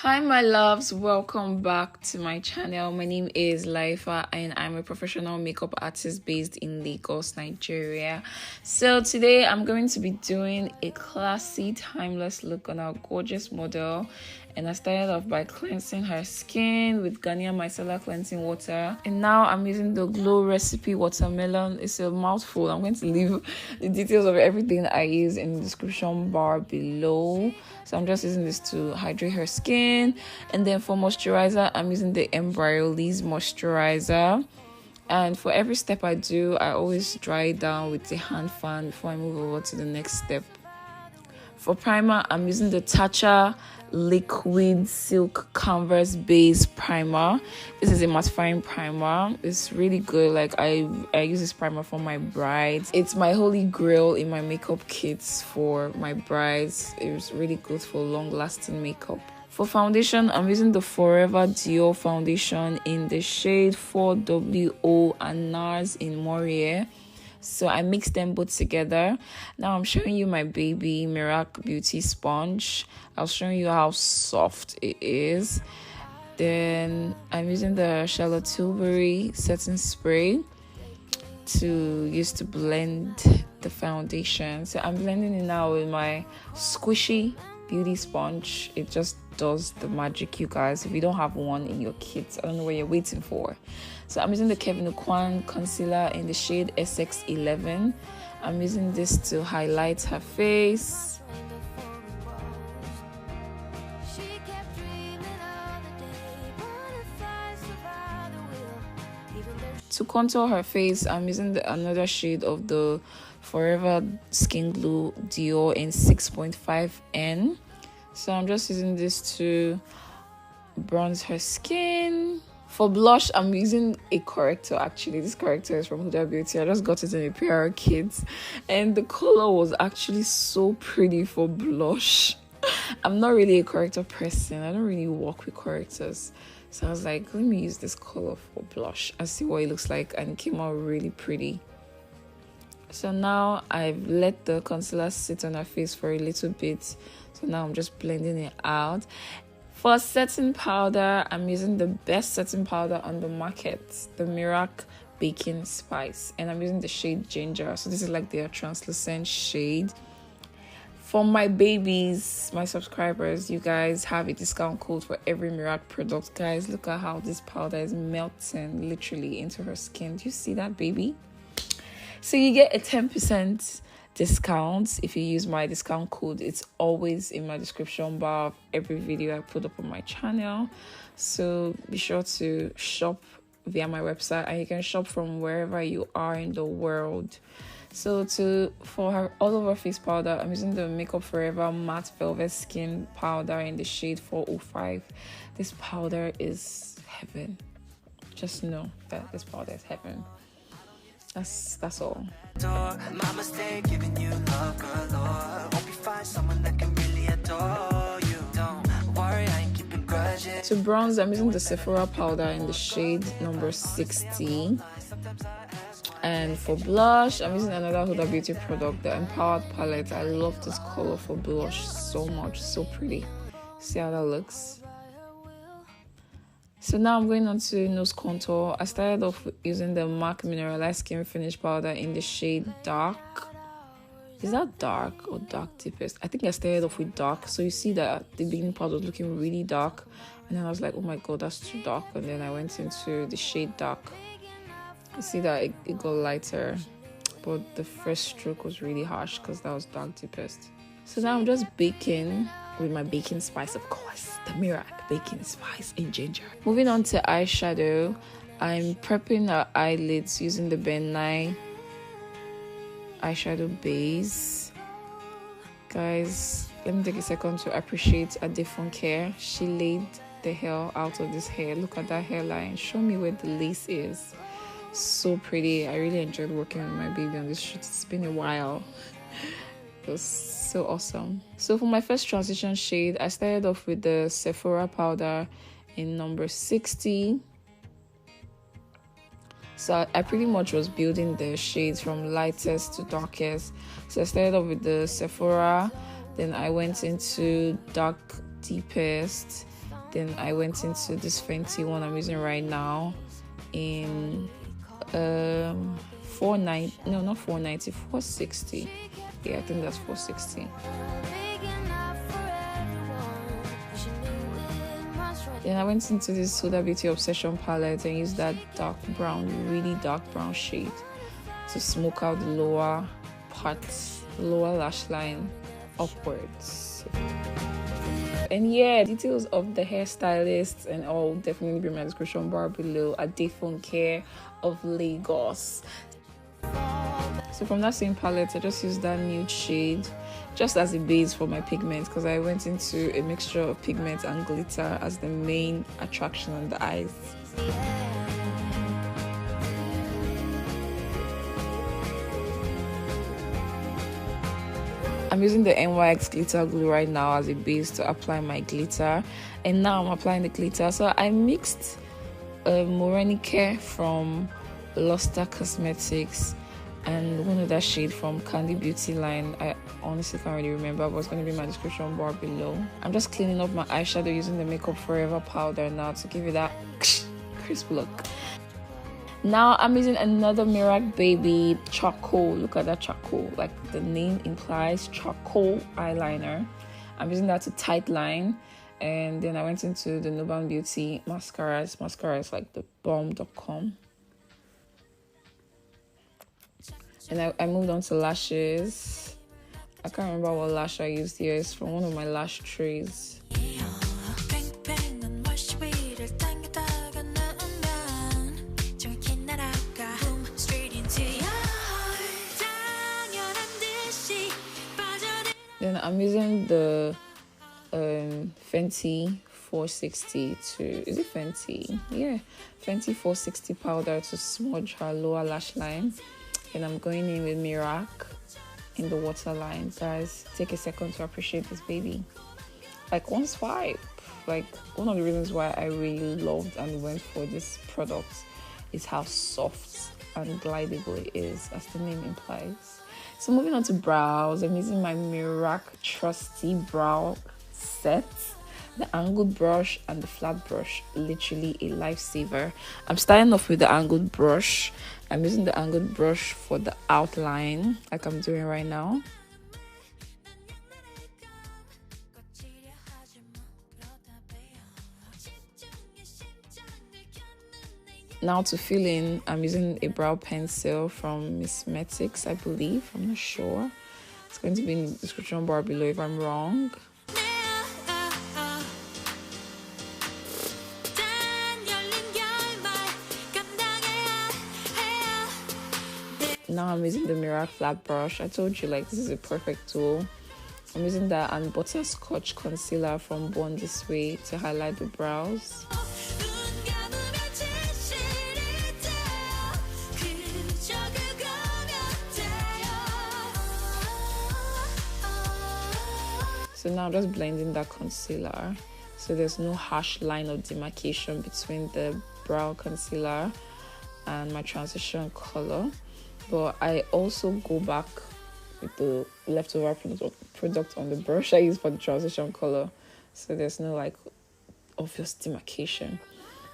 Hi my loves, welcome back to my channel. My name is Laifa and I'm a professional makeup artist based in Lagos, Nigeria. So today I'm going to be doing a classy, timeless look on our gorgeous model. And I started off by cleansing her skin with Garnier Micellar Cleansing Water. And now I'm using the Glow Recipe Watermelon. It's a mouthful. I'm going to leave the details of everything I use in the description bar below. So I'm just using this to hydrate her skin. And then for moisturizer, I'm using the Embryolisse moisturizer. And for every step I do, I always dry it down with the hand fan before I move over to the next step. For primer, I'm using the Tatcha Liquid Silk Canvas Base Primer. This is a mattifying primer. It's really good. Like I use this primer for my brides. It's my holy grail in my makeup kits for my brides. It's really good for long-lasting makeup. For foundation, I'm using the Forever Dior foundation in the shade 4WO and NARS in Morier. So I mixed them both together. Now I'm showing you my baby Mirac Beauty sponge. I'll show you how soft it is. Then I'm using the Charlotte Tilbury setting spray to use to blend the foundation. So I'm blending it now with my squishy beauty sponge. It just does the magic, you guys. If you don't have one in your kit, I don't know what you're waiting for. So I'm using the Kevyn Aucoin concealer in the shade SX11. I'm using this to highlight her face. To contour her face, I'm using another shade of the Forever Skin Glue Dior in 6.5N. So I'm just using this to bronze her skin. For blush, I'm using a corrector. Actually, this corrector is from Huda Beauty. I just got it in a PR kit, and the color was actually so pretty for blush. I'm not really a corrector person. I don't really work with correctors. So I was like, let me use this color for blush and see what it looks like, and it came out really pretty. So now I've let the concealer sit on her face for a little bit. So now I'm just blending it out. For setting powder, I'm using the best setting powder on the market, the Mirac Baking Spice. And I'm using the shade Ginger. So this is like their translucent shade. For my babies, my subscribers, you guys have a discount code for every Mirac product. Guys, look at how this powder is melting literally into her skin. Do you see that, baby? So you get a 10% discount if you use my discount code. It's always in my description bar of every video I put up on my channel. So be sure to shop via my website, and you can shop from wherever you are in the world. So for her all over face powder, I'm using the Makeup Forever Matte Velvet Skin Powder in the shade 405. This powder is heaven. Just know that this powder is heaven. That's all. My mistake, giving you love galore. Hope you find someone that can really adore you. Don't worry, I ain't keeping grudges. To bronze, I'm using the Sephora powder in the shade number 60. And for blush, I'm using another Huda Beauty product, the Empowered palette. I love this color for blush so much, so pretty. See how that looks? So now I'm going on to nose contour. I started off using the MAC Mineralized Skin Finish Powder in the shade Dark. Is that dark or dark deepest? I think I started off with dark. So you see that the beginning part was looking really dark. And then I was like, oh my god, that's too dark. And then I went into the shade Dark. You see that it got lighter. But the first stroke was really harsh because that was dark deepest. So now I'm just baking with my baking spice, of course, the Mirac Baking Spice in Ginger. Moving on to eyeshadow, I'm prepping her eyelids using the Ben Nye eyeshadow base. Guys, let me take a second to appreciate Ade Funke. She laid the hair out of this hair. Look at that hairline. Show me where the lace is. So pretty. I really enjoyed working with my baby on this shoot. It's been a while. It was so awesome. So for my first transition shade, I started off with the Sephora powder in number 60. So I pretty much was building the shades from lightest to darkest. So I started off with the Sephora, then I went into dark deepest, Then I went into this Fenty one I'm using right now in 490, no, not 490, 460. Yeah, I think that's 460. Then I went into this Huda Beauty Obsession palette and used that dark brown, really dark brown shade to smoke out the lower parts, lower lash line upwards. And yeah, details of the hairstylists and all definitely be in my description bar below. Adefun Care of Lagos. So from that same palette, I just used that nude shade just as a base for my pigment, because I went into a mixture of pigment and glitter as the main attraction on the eyes. I'm using the NYX glitter glue right now as a base to apply my glitter, and now I'm applying the glitter. So I mixed Morenike from Luster Cosmetics and one other shade from Candy Beauty line. I honestly can't really remember, but it's going to be in my description bar below. I'm just cleaning up my eyeshadow using the Makeup Forever powder now to give it that crisp look. Now I'm using another Mirac Baby charcoal. Look at that charcoal, like the name implies, charcoal eyeliner. I'm using that to tight line. And then I went into the Nuban Beauty mascaras. Mascara is like the bomb.com. And I moved on to lashes. I can't remember what lash I used here. It's from one of my lash trays. Then I'm using the Fenty 460 to, is it Fenty? Yeah, Fenty 460 powder to smudge her lower lash line. And I'm going in with Mirac in the waterline. Guys, take a second to appreciate this baby. Like one swipe. Like one of the reasons why I really loved and went for this product is how soft and glidable it is, as the name implies. So moving on to brows, I'm using my Mirac Trusty Brow Set. The angled brush and the flat brush, literally a lifesaver. I'm starting off with the angled brush. I'm using the angled brush for the outline, like I'm doing right now. Now to fill in, I'm using a brow pencil from Miss Metics, I believe. I'm not sure. It's going to be in the description bar below if I'm wrong. Now I'm using the Mirac flat brush. I told you, like, this is a perfect tool. I'm using that and butterscotch concealer from Born This Way to highlight the brows. So now I'm just blending that concealer so there's no harsh line of demarcation between the brow concealer and my transition color. But I also go back with the leftover product on the brush I use for the transition color, so there's no like obvious demarcation.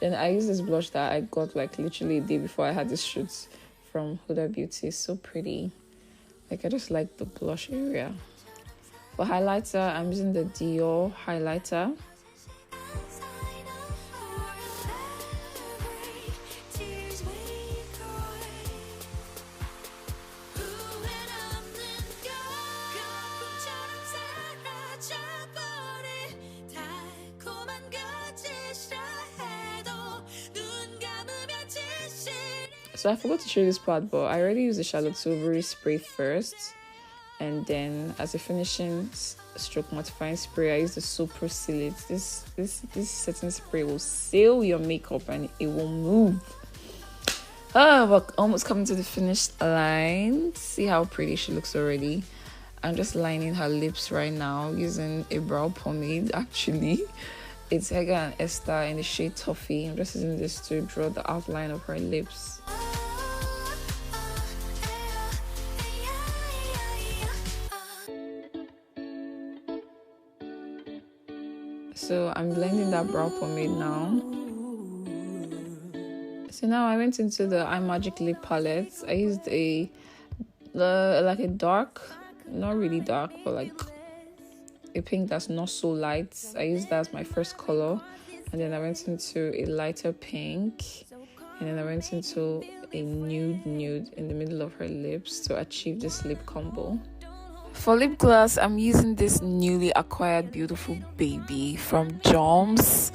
Then I use this blush that I got like literally a day before I had this shoot from Huda Beauty. It's so pretty. Like I just like the blush area. For highlighter, I'm using the Dior highlighter. So I forgot to show you this part, but I already used the Charlotte Tilbury spray first, and then as a finishing stroke mattifying spray, I use the Super Seal. This setting spray will seal your makeup and it will move. Oh, we're almost coming to the finished line. See how pretty she looks already. I'm just lining her lips right now using a brow pomade. Actually, it's Hega and Esther in the shade Toffee. I'm just using this to draw the outline of her lips. So I'm blending that brow pomade now. So now I went into the iMagic lip palette. I used like a dark, not really dark, but like a pink that's not so light. I used that as my first color, and then I went into a lighter pink, and then I went into a nude in the middle of her lips to achieve this lip combo. For lip gloss, I'm using this newly acquired beautiful baby from Joms.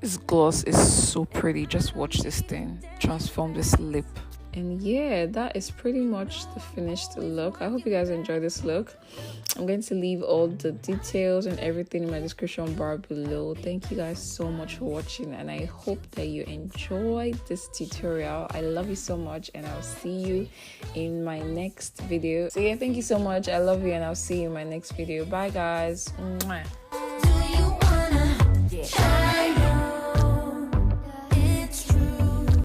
This gloss is so pretty. Just watch this thing transform this lip. And yeah, that is pretty much the finished look. I hope you guys enjoy this look. I'm going to leave all the details and everything in my description bar below. Thank you guys so much for watching, and I hope that you enjoyed this tutorial. I love you so much, and I'll see you in my next video. So yeah, thank you so much. I love you, and I'll see you in my next video. Bye guys. Mwah.